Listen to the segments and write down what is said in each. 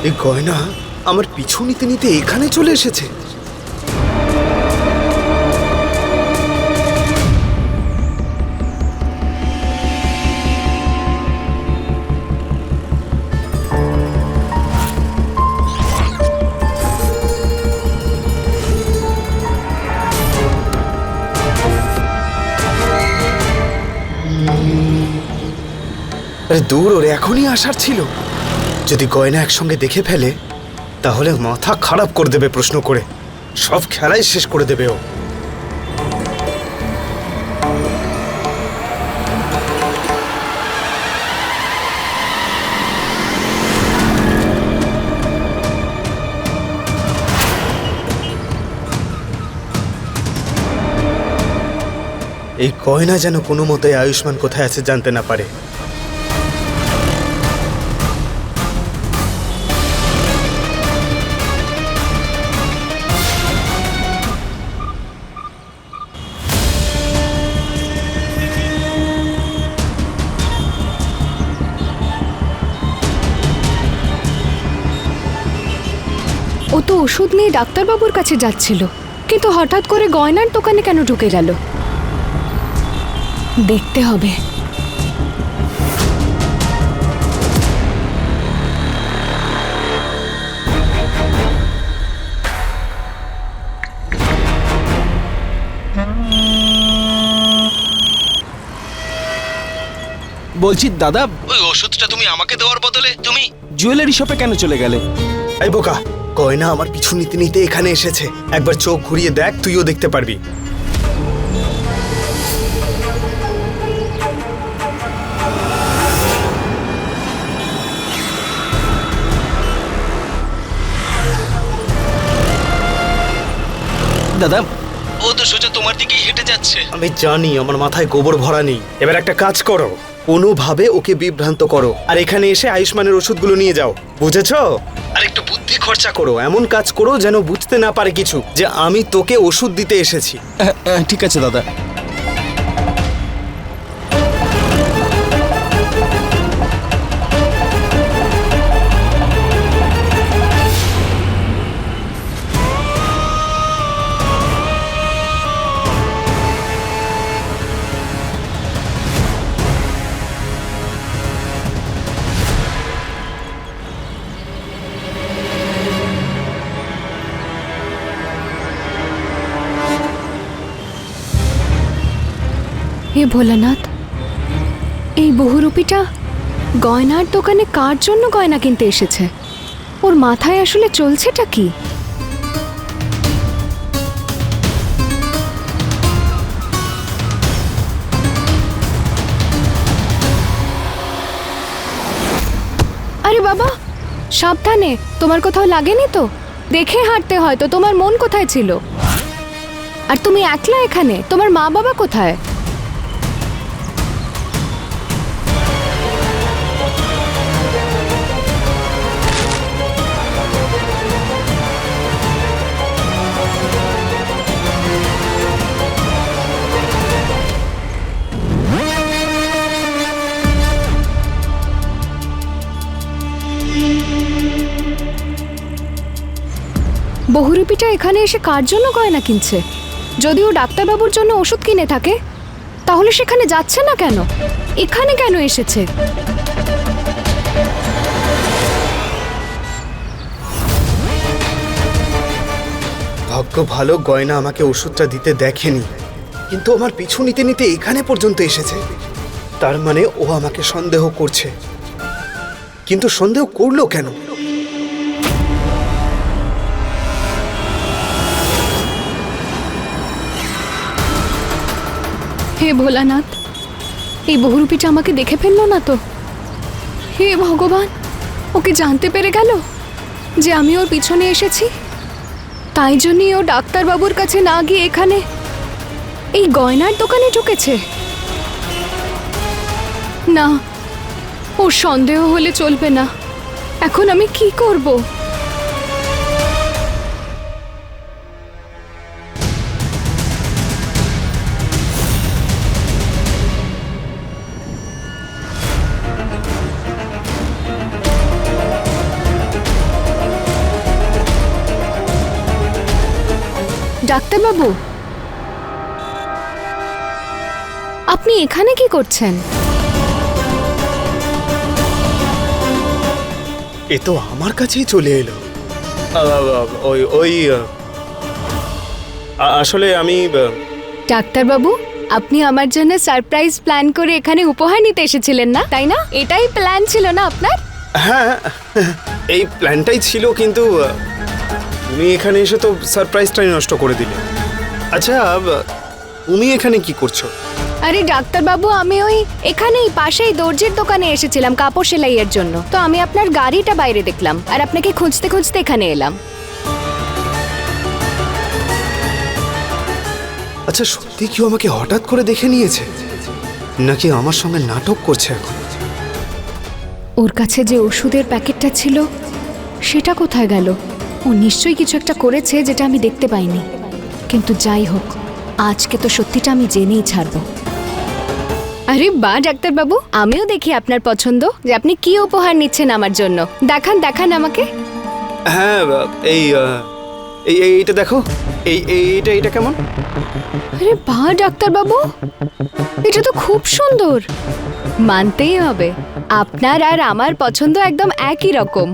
এই গয়না আমার পিছু নিতে নিতে এখানে চলে এসেছে। আরে দূর, ওর এখনই আসার ছিল। যদি গয়না একসঙ্গে দেখে ফেলে তাহলে মাথা খারাপ করে দেবে প্রশ্ন করে, সব খেলাই শেষ করে দেবে ও। এই গয়না যেন কোনো মতে আয়ুষ্মান কোথায় আছে জানতে না পারে। ও তো ওষুধ নিয়ে ডাক্তারবাবুর কাছে যাচ্ছিল, কিন্তু হঠাৎ করে গয়নার দোকানে কেন ঢুকে গেল? দেখতে হবে। বলছি দাদা, ওই ওষুধটা তুমি আমাকে দেওয়ার বদলে তুমি জুয়েলারি শপে কেন চলে গেলে? এই বোকা, গয়না আমার পিছু নিতে নিতে এখানে এসেছে। একবার চোখ ঘুরিয়ে দেখ, তুইও দেখতে পারবি। দাদা, ও তো সোজা তোমার দিকেই হেঁটে যাচ্ছে। আমি জানি আমার মাথায় গোবর ভরা নেই। এবার একটা কাজ করো, কোনোভাবে ওকে বিভ্রান্ত করো আর এখানে এসে আয়ুষ্মানের ওষুধগুলো নিয়ে যাও, বুঝেছো? আর একটু বুদ্ধি খরচা করো, এমন কাজ করো যেন বুঝতে না পারে কিছু যে আমি তোকে ওষুধ দিতে এসেছি। ঠিক আছে দাদা। হে ভোলানাথ, এই বহুরূপীটা গয়নার দোকানে কার জন্য গয়না কিনতে এসেছে? ওর মাথায় আসলে চলছেটা কি? আরে বাবা, সাবধানে, তোমার কোথাও লাগেনি তো? দেখে হাঁটতে হয় তো। তোমার মন কোথায় ছিল? আর তুমি একলা এখানে? তোমার মা বাবা কোথায়? বহুরূপীটা এখানে এসে কার জন্য গয়না কিনছে? যদিও ডাক্তারবাবুর জন্য ওষুধ কিনে থাকে, তাহলে সেখানে যাচ্ছে না কেন? এখানে কেন এসেছে? ভাগ্য ভালো, গয়না আমাকে ওষুধটা দিতে দেখেনি, কিন্তু আমার পিছু নিতে নিতে এখানে পর্যন্ত এসেছে। তার মানে ও আমাকে সন্দেহ করছে, কিন্তু সন্দেহ করলো কেন? হে ভোলানাথ, এই বহুরূপীটা আমাকে দেখে ফেললো না তো? হে ভগবান, ওকে জানতে পেরে গেল যে আমি ওর পিছনে এসেছি? তাই জন্যই ও ডাক্তারবাবুর কাছে না গিয়ে এখানে এই গয়নার দোকানে ঢুকেছে। না, ওর সন্দেহ হলে চলবে না। এখন আমি কি করব? ডাক্তারবাবু, আপনি এখানে কি করছেন? এ তো আমার কাছেই চলে এলো। ওই ওই আসলে আমি ডাক্তারবাবু, আপনি আমার জন্য সারপ্রাইজ প্ল্যান করে এখানে উপহার নিতে এসেছিলেন না, তাই না? এটাই প্ল্যান ছিল না আপনার? হ্যাঁ, এই প্ল্যানটাই ছিল, কিন্তু তুমি এখানে এসে তো সারপ্রাইজটাই নষ্ট করে দিলে। আচ্ছা, তুমি এখানে কি করছো? আরে ডাক্তারবাবু, আমি ওই এখানেই পাশেই দর্জির দোকানে এসেছিলাম কাপড় সেলাইয়ের জন্য। তো আমি আপনার গাড়িটা বাইরে দেখলাম আর আপনাকে খুঁজতে খুঁজতে এখানে এলাম। আচ্ছা, সত্যি কি ও আমাকে হঠাৎ করে দেখে নিয়েছে, নাকি আমার সঙ্গে নাটক করছে এখন? ওর কাছে যে ওষুধের প্যাকেটটা ছিল সেটা কোথায় গেল? ও নিশ্চয়ই কিছু একটা করেছে যেটা আমি দেখতে পাইনি। কিন্তু যাই হোক, আজকে তো সত্যিটা আমি জেনেই ছাড়বো। আরে বাহ ডাক্তারবাবু, আমিও দেখি আপনার পছন্দ যে আপনি কি উপহার নিচ্ছেন আমার জন্য। দেখান দেখান আমাকে। হ্যাঁ, এই এইটা দেখো, এইটা কেমন? আরে বাহ ডাক্তারবাবু, এটা তো খুব সুন্দর। মানতেই হবে, আপনার আর আমার পছন্দ একদম একই রকম।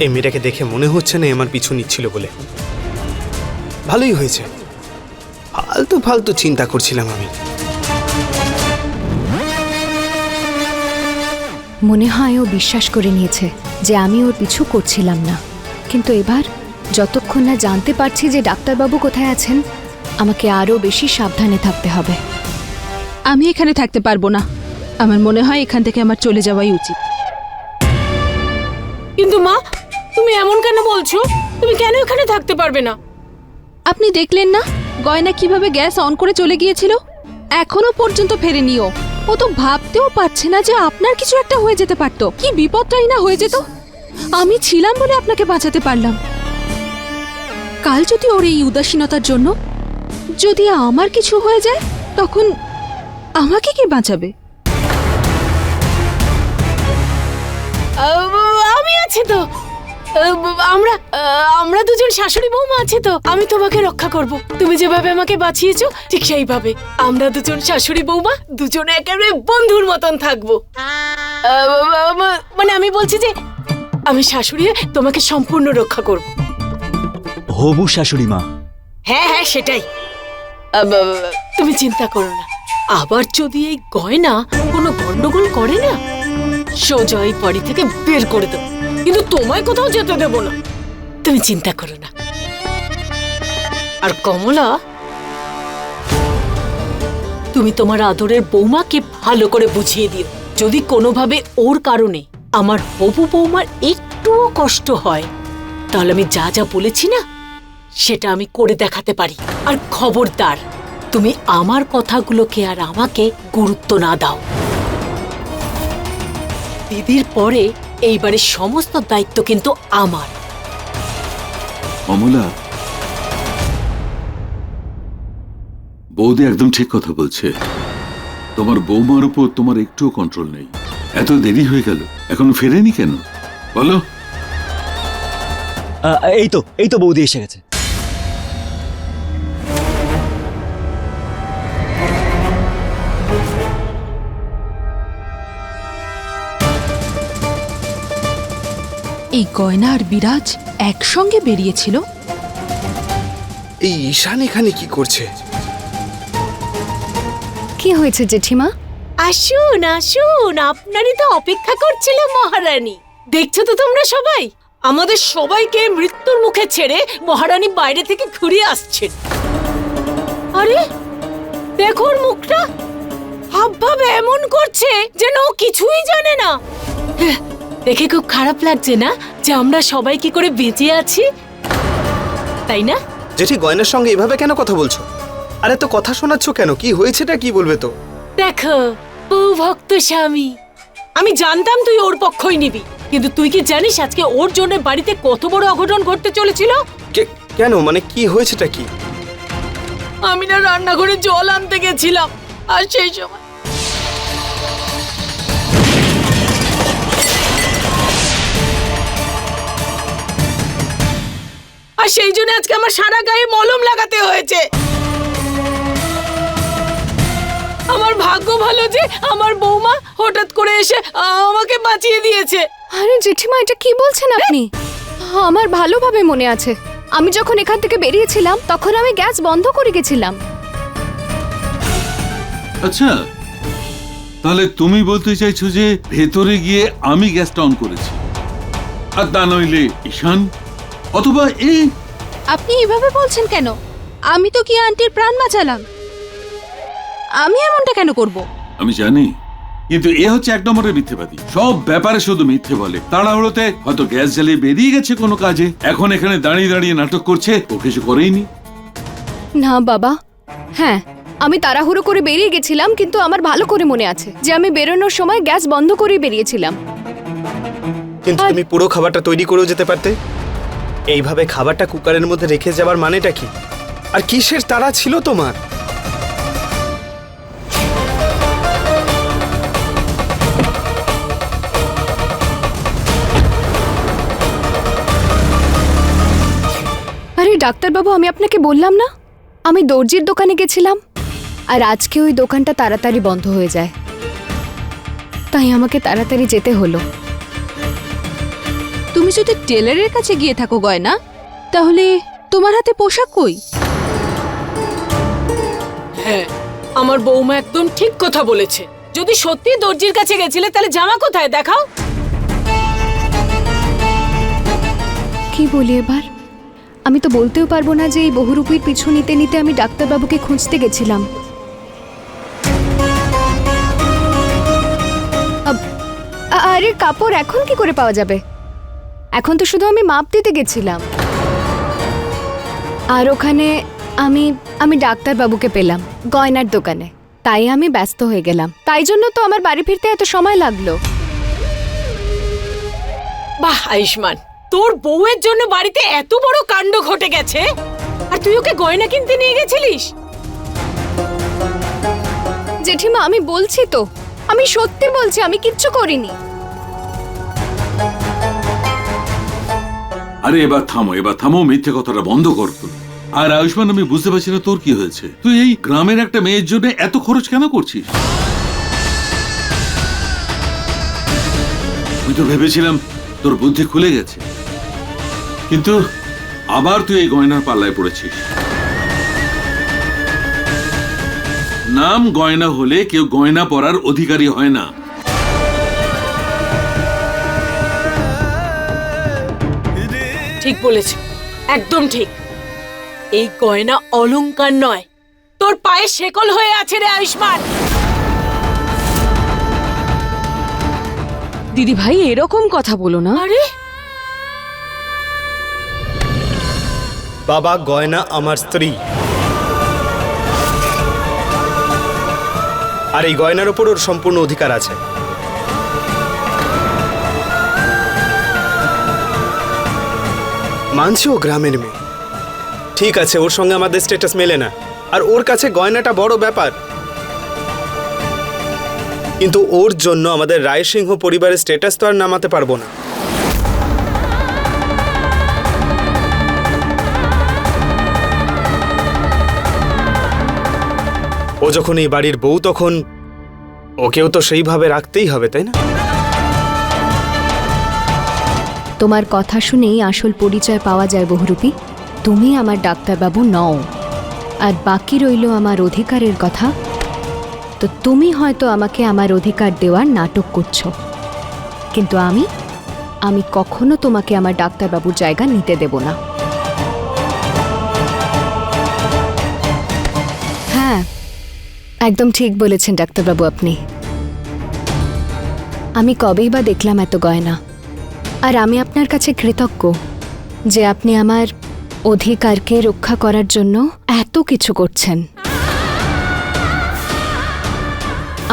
এই মেয়েটাকে দেখে মনে হচ্ছে না আমার পিছু নিচ্ছিল বলে। ভালোই হয়েছে, ফালতু ফালতু চিন্তা করছিলাম আমি। মনে হয় ও বিশ্বাস করে নিয়েছে যে আমি ওর পিছু করছিলাম না। কিন্তু এবার যতক্ষণ না জানতে পারছি যে ডাক্তারবাবু কোথায় আছেন, আমাকে আরো বেশি সাবধানে থাকতে হবে। আমি এখানে থাকতে পারবো না। আমার মনে হয় এখান থেকে আমার চলে যাওয়াই উচিত। কিন্তু মা, তুমি এমন কেন বলছো? তুমি কেন এখানে থাকতে পারবে না? আপনি দেখলেন না গয়না কিভাবে গ্যাস অন করে চলে গিয়েছিল? এখনো পর্যন্ত ফেরেনি ও। ও তো ভাবতেও পারছে না যে আপনার কিছু একটা হয়ে যেতে পারতো। কি বিপদটাই না হয়ে যেত। আমি ছিলাম বলে আপনাকে বাঁচাতে পারলাম। কাল যদি ওর এই উদাসীনতার জন্য যদি আমার কিছু হয়ে যায়, তখন আমাকে কে বাঁচাবে? আমি আছি তো। আমরা দুজন শাশুড়ি বৌমা আছি তো। আমি তোমাকে রক্ষা করব। তুমি যেভাবে আমাকে বাঁচিয়েছো ঠিক সেইভাবে আমরা দুজন শাশুড়ি বৌমা দুজনে একেবারে বন্ধুর মতন থাকবো। মানে আমি বলছি যে আমি শাশুড়ি হয়ে তোমাকে সম্পূর্ণ রক্ষা করব। হবু শাশুড়ি মা। হ্যাঁ হ্যাঁ, সেটাই। তুমি চিন্তা করো না। আবার যদি এই গয়না কোনো গন্ডগোল করে না, সোজা এই বাড়ি থেকে বের করে দেবো। কিন্তু তোমায় কোথাও যেতে দেবো না। তুমি চিন্তা করো না। আর কমলা, তুমি তোমার আদরের বৌমাকে ভালো করে বুঝিয়ে দিও, যদি কোনোভাবে ওর কারণে আমার হবু বৌমার একটুও কষ্ট হয়, তাহলে আমি যা যা বলেছি না সেটা আমি করে দেখাতে পারি। আর খবরদার, তুমি আমার কথাগুলোকে আর আমাকে গুরুত্ব না দাও। দিদির পরে এই বাড়ির সমস্ত দায়িত্ব কিন্তু আমার। অমলা, বৌদি একদম ঠিক কথা বলছে। তোমার বৌমার উপর তোমার একটুও কন্ট্রোল নেই। এত দেরি হয়ে গেল, এখন ফেরেনি কেন বলো? এই তো বৌদি এসে গেছে। এই গয়না আর বিরাজ একসঙ্গে বেরিয়েছিল। এই ঈশান এখানে কি করছে? কি হয়েছে জেঠিমা? আসুন আসুন, আপনারই তো অপেক্ষা করছিলাম মহারানী। দেখছো তো তোমরা সবাই, আমাদের সবাইকে মৃত্যুর মুখে ছেড়ে মহারানী বাইরে থেকে ঘুরে আসছেন। আরে দেখো ওর মুখটা, হাবভাব এমন করছে যেন ও কিছুই জানে না। দেখে খুব খারাপ লাগছে না যে আমরা সবাই কি করে বেঁচে আছি, তাই না? জেঠি, গয়নার সঙ্গে এভাবে কেন কথা বলছো? আরে তো কথা শোনাচ্ছ কেন? কি হয়েছেটা কি বলবে তো? দেখো বউ ভক্ত স্বামী, আমি জানতাম তুই ওর পক্ষই নিবি, কিন্তু তুই কি জানিস আজকে ওর জন্য বাড়িতে কত বড় অঘটন ঘটতে চলেছিল? কেন, মানে কি হয়েছেটা কি? আমি না রান্নাঘরে জল আনতে গেছিলাম, আর সেই সময় আর সেই জন্য আজকে আমার সারা গায়ে মলম লাগাতে হয়েছে। আমার ভাগ্য ভালো যে আমার বৌমা হঠাৎ করে এসে আমাকে বাঁচিয়ে দিয়েছে। আরে জেঠিমা, এটা কি বলছেন আপনি? আমার ভালোভাবে মনে আছে, আমি যখন এখান থেকে বেরিয়েছিলাম তখন আমি গ্যাস বন্ধ করে গেছিলাম। আচ্ছা, তাহলে তুমি বলতে চাইছো যে ভেতরে গিয়ে আমি গ্যাসটা অন করেছি, আর তা নইলে ঈশান অথবা এই। আপনি এভাবে বলছেন কেন? আমি তো কি আন্টির প্রাণ বাঁচালাম, আমি এমনটা কেন করব? আমি জানি, কিন্তু এ হচ্ছে এক নম্বরের মিথ্যেবাদী। সব ব্যাপারে শুধু মিথ্যে বলে। তাড়াহুড়োতে হয়তো গ্যাস জ্বালিয়ে বেরিয়ে গেছে কোনো কাজে, এখন এখানে দাঁড়িয়ে দাঁড়িয়ে নাটক করছে, ও কিছু করেইনি। না বাবা, হ্যাঁ আমি তাড়াহুড়ো করে বেরিয়ে গেছিলাম, কিন্তু আমার ভালো করে মনে আছে যে আমি বেরোনোর সময় গ্যাস বন্ধ করে বেরিয়েছিলাম। কিন্তু তুমি পুরো খাবারটা তৈরি করেও যেতে পারতে। এইভাবে খাবারটা কুকারের মধ্যে রেখে যাবার মানেটা কি? আর কিসের তাড়া ছিল তোমার? আরে ডাক্তারবাবু, আমি আপনাকে বললাম না আমি দর্জির দোকানে গেছিলাম, আর আজকে ওই দোকানটা তাড়াতাড়ি বন্ধ হয়ে যায়, তাই আমাকে তাড়াতাড়ি যেতে হলো। তুমি যদি টেলারের কাছে গিয়ে থাকো গয়না, তাহলে তোমার হাতে পোশাক কই? হ্যাঁ, আমার বৌমা একদম ঠিক কথা বলেছে। যদি সত্যি দর্জির কাছে গেছিলে তাহলে জামা কোথায় দেখাও? কি বলি এবার? আমি তো বলতেও পারবো না যে এই বহুরূপীর পিছু নিতে নিতে আমি ডাক্তারবাবুকে খুঁজতে গেছিলাম। আরে কাপড় এখন কি করে পাওয়া যাবে? এখন তো শুধু আমি মাপ দিতে গেছিলাম, আর ওখানে আমি আমি ডাক্তারবাবুকে পেলাম গয়নার দোকানে, তাই আমি ব্যস্ত হয়ে গেলাম। তাই জন্য তো আমার বাড়ি ফিরতে এত সময় লাগলো। বাহ আয়ুষ্মান, তোর বউয়ের জন্য বাড়িতে এত বড় কাণ্ড ঘটে গেছে, আর তুই ওকে গয়না কিনতে নিয়ে গেছিলিস? জেঠিমা, আমি বলছি তো, আমি সত্যি বলছি, আমি কিচ্ছু করিনি। আরে এবার থামো, মিথ্যে কথাটা বন্ধ কর তুমি। আর আয়ুষ্মান, আমি বুঝতে পারছি না তোর কি হয়েছে। তুই এই গ্রামের একটা মেয়ের জন্য এত খরচ কেন করছিস? আমি তো ভেবেছিলাম তোর বুদ্ধি খুলে গেছে, কিন্তু আবার তুই এই গয়নার পাল্লায় পড়েছিস। নাম গয়না হলে কেউ গয়না পরার অধিকারী হয় না। ঠিক বলেছে, একদম ঠিক। এই গয়না অলংকার নয়, তোর পায়ে শেকল হয়ে আছে রে আয়ুষ্মান। দিদি ভাই, এরকম কথা বলো না। আরে বাবা, গয়না আমার স্ত্রী, আর এই গয়নার ওপর ওর সম্পূর্ণ অধিকার আছে। মানছি ও গ্রামের মেয়ে, ঠিক আছে, ওর সঙ্গে আমাদের স্ট্যাটাস মেলে না, আর ওর কাছে গয়নাটা বড় ব্যাপার। কিন্তু ওর জন্য আমাদের রায়সিংহ পরিবারের স্ট্যাটাস তো আর নামাতে পারবো না। ও যখন এই বাড়ির বউ, তখন ওকেও তো সেইভাবে রাখতেই হবে, তাই না? তোমার কথা শুনেই আসল পরিচয় পাওয়া যায় বহুরূপী। তুমি আমার ডাক্তারবাবু নও, আর বাকি রইল আমার অধিকারের কথা। তো তুমি হয়তো আমাকে আমার অধিকার দেওয়ার নাটক করছো, কিন্তু আমি কখনো তোমাকে আমার ডাক্তারবাবুর জায়গা নিতে দেব না। হ্যাঁ, একদম ঠিক বলেছেন ডাক্তারবাবু আপনি। আমি কবেই বা দেখলাম এত গয়না, আর আমি আপনার কাছে কৃতজ্ঞ যে আপনি আমার অধিকারকে রক্ষা করার জন্য এত কিছু করছেন।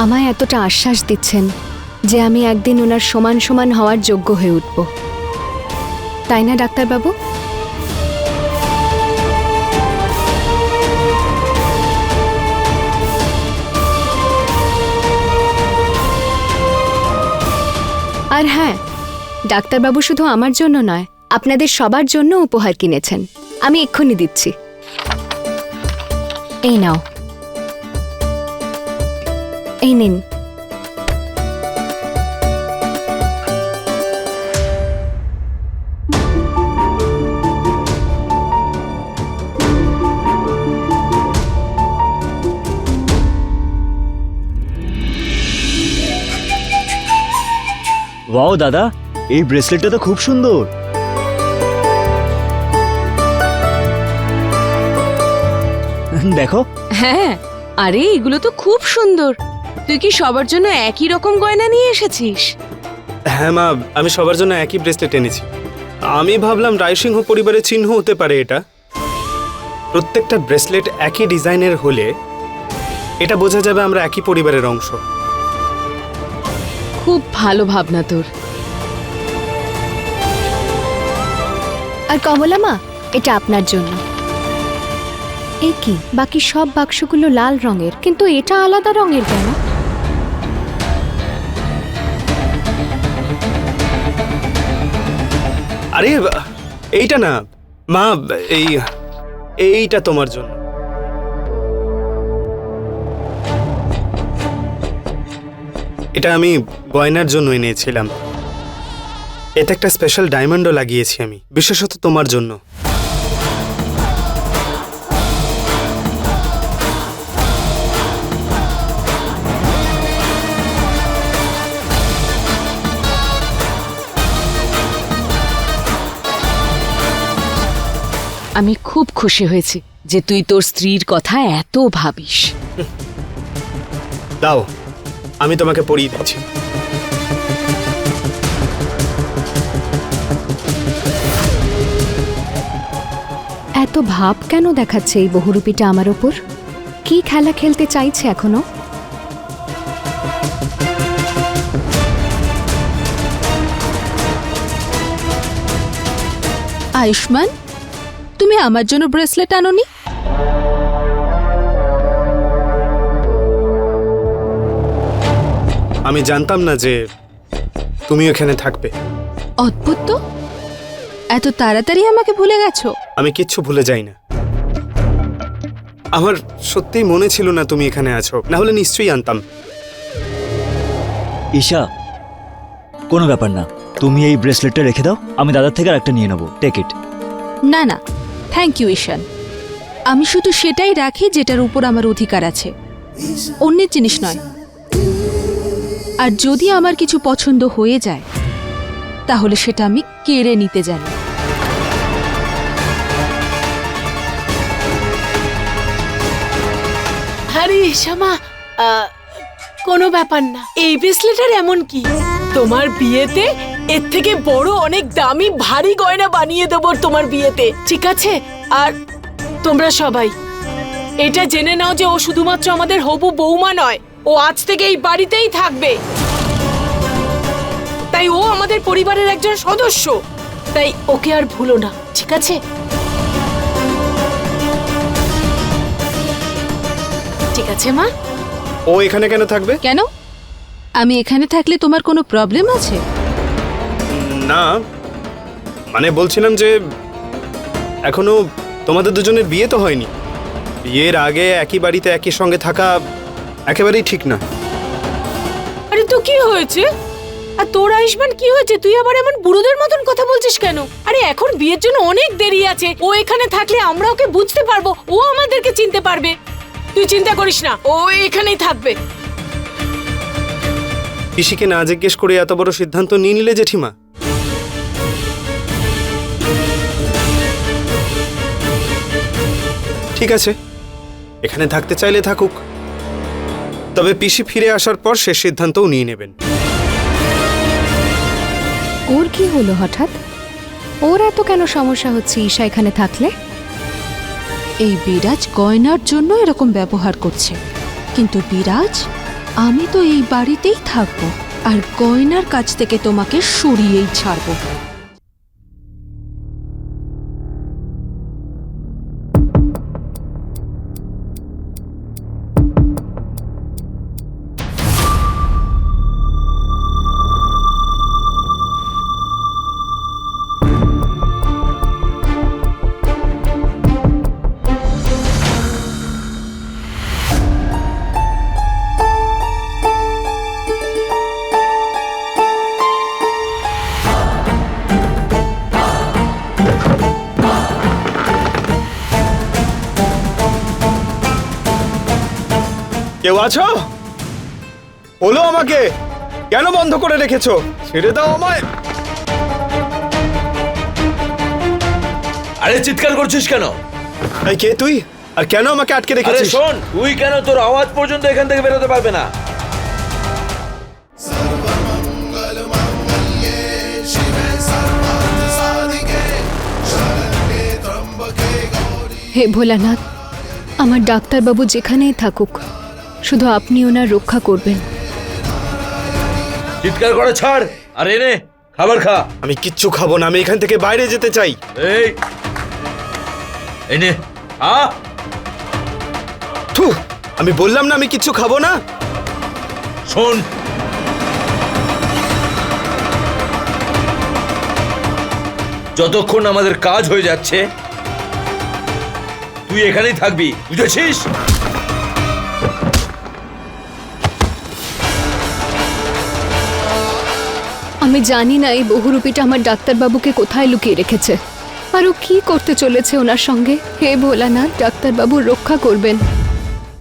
আমায় এতটা আশ্বাস দিচ্ছেন যে আমি একদিন ওনার সমান সমান হওয়ার যোগ্য হয়ে উঠব, তাই না ডাক্তারবাবু? আর হ্যাঁ, ডাক্তারবাবু শুধু আমার জন্য নয়, আপনাদের সবার জন্য উপহার কিনেছেন। আমি এক্ষুনি দিচ্ছি। এই নাও, এই নিন। ওয়াও দাদা, এই ব্রেসলেটটা তো খুব সুন্দর। দেখো। হ্যাঁ, আরে এগুলো তো খুব সুন্দর। তুই কি সবার জন্য একই রকম গয়না নিয়ে এসেছিস? হ্যাঁ মা, আমি সবার জন্য একই ব্রেসলেট এনেছি। আমি ভাবলাম রায়সিংহ পরিবারের চিহ্ন হতে পারে এটা। প্রত্যেকটা ব্রেসলেট একই ডিজাইনের হলে এটা বোঝা যাবে আমরা একই পরিবারের অংশ। খুব ভালো ভাবনা তোর। আর কমলা মা, এটা আপনার জন্য। এ কি, বাকি সব বাক্সগুলো লাল রঙের, কিন্তু এটা আলাদা রঙের কেন? আরে এইটা না মা, এইটা তোমার জন্য। এটা আমি গয়নার জন্য এনেছিলাম। এতে একটা স্পেশাল ডায়মন্ডও লাগিয়েছি আমি, বিশেষত তোমার জন্য। আমি খুব খুশি হয়েছি যে তুই তোর স্ত্রীর কথা এত ভাবিস। দাও, আমি তোমাকে পরিয়ে দিচ্ছি। এত ভাব কেন দেখাচ্ছে এই বহুরূপীটা আমার ওপর? কি খেলা খেলতে চাইছে এখনো? আয়ুষ্মান, তুমি আমার জন্য ব্রেসলেট আনোনি? আমি জানতাম না যে তুমি এখানে থাকবে। অদ্ভুত তো, এত তাড়াতাড়ি আমাকে ভুলে গেছো। আমি কিচ্ছু ভুলে যাই না। আমার সত্যিই মনে ছিল না তুমি এখানে আছো, না হলে নিশ্চয়ই আনতাম। ঈশা, কোনো ব্যাপার না, তুমি এই ব্রেসলেটটা রেখে দাও, আমি দাদার থেকে আর একটা নিয়ে নেবো। Take it. না না, থ্যাংক ইউ ঈশান। আমি শুধু সেটাই রাখি যেটার উপর আমার অধিকার আছে, অন্যের জিনিস নয়। আর যদি আমার কিছু পছন্দ হয়ে যায় তাহলে সেটা আমি কেড়ে নিতে জানি। আরে শ্যামা, কোনো ব্যাপার না। এই ব্রেসলেটের এমন কি, তোমার বিয়েতে এর থেকে বড় অনেক দামি ভারী গয়না বানিয়ে দেবো তোমার বিয়েতে, ঠিক আছে? আর তোমরা সবাই এটা জেনে নাও যে ও শুধুমাত্র আমাদের হবু বৌমা নয়, ও আজ থেকে এই বাড়িতেই থাকবে। তাই ও আমাদের পরিবারের একজন সদস্য, তাই ওকে আর ভুলো না, ঠিক আছে? ঠিক আছে মা। ও এখানে কেন থাকবে? কেন? আমি এখানে থাকলে তোমার কোনো প্রবলেম আছে? না, মানে বলছিলাম যে এখনো তোমাদের দুজনের বিয়ে তো হয়নি। বিয়ের আগে একই বাড়িতে একই সঙ্গে থাকা একেবারেই ঠিক না। আরে তো কি হয়েছে? আর তোর আয়ুষ্মান কি হয়েছে? তুই আবার এমন বুড়োদের মতন কথা বলছিস কেন? আরে এখন বিয়ের জন্য অনেক দেরি আছে। ও এখানে থাকলে আমরা ওকে বুঝতে পারবো, ও আমাদেরকে চিনতে পারবে। তুই চিন্তা করিস না, ও এখানেই থাকবে। পিসিকে না জিজ্ঞেস করে এত বড় সিদ্ধান্ত নিয়ে নিলে জেঠিমা? ঠিক আছে, এখানে থাকতে চাইলে থাকুক, তবে পিসি ফিরে আসার পর সে সিদ্ধান্তও নিয়ে নেবেন। ওর কি হলো হঠাৎ? ওর এত কেন সমস্যা হচ্ছে ঈশা এখানে থাকলে? এই বিরাজ গয়নার জন্য এরকম ব্যবহার করছে, কিন্তু বিরাজ, আমি তো এই বাড়িতেই থাকবো আর গয়নার কাছ থেকে তোমাকে সরিয়েই ছাড়বো। কেউ আছো? বলো আমাকে, কেন বন্ধ করে রেখেছো? ছেড়ে দাও আমায়। আরে চিৎকার করছিস কেন? এই কে তুই? আর কেন আমাকে আটকে আরে রেখেছিস? শোন, তুই কেন তোর আওয়াজ পর্যন্ত এখান থেকে বেরোতে পারবে না? হে ভোলানাথ, আমার ডাক্তারবাবু যেখানেই থাকুক, শুধু আপনি ওনার রক্ষা করবেন। চিৎকার করে ছাড়, আর এনে খাবার খা। আমি কিচ্ছু খাবো না, আমি এখান থেকে বাইরে যেতে চাই। এই এনে থু, আমি বললাম না আমি কিচ্ছু খাবো না। শোন, যতক্ষণ আমাদের কাজ হয়ে যাচ্ছে তুই এখানেই থাকবি, বুঝেছিস? আমি জানি না এই বহুরূপীটা আমার ডাক্তারবাবুকে কোথায় লুকিয়ে রেখেছে, আর ও কি করতে চলেছে ওনার সঙ্গে। হে ভোলানাথ, ডাক্তারবাবুর রক্ষা করবেন।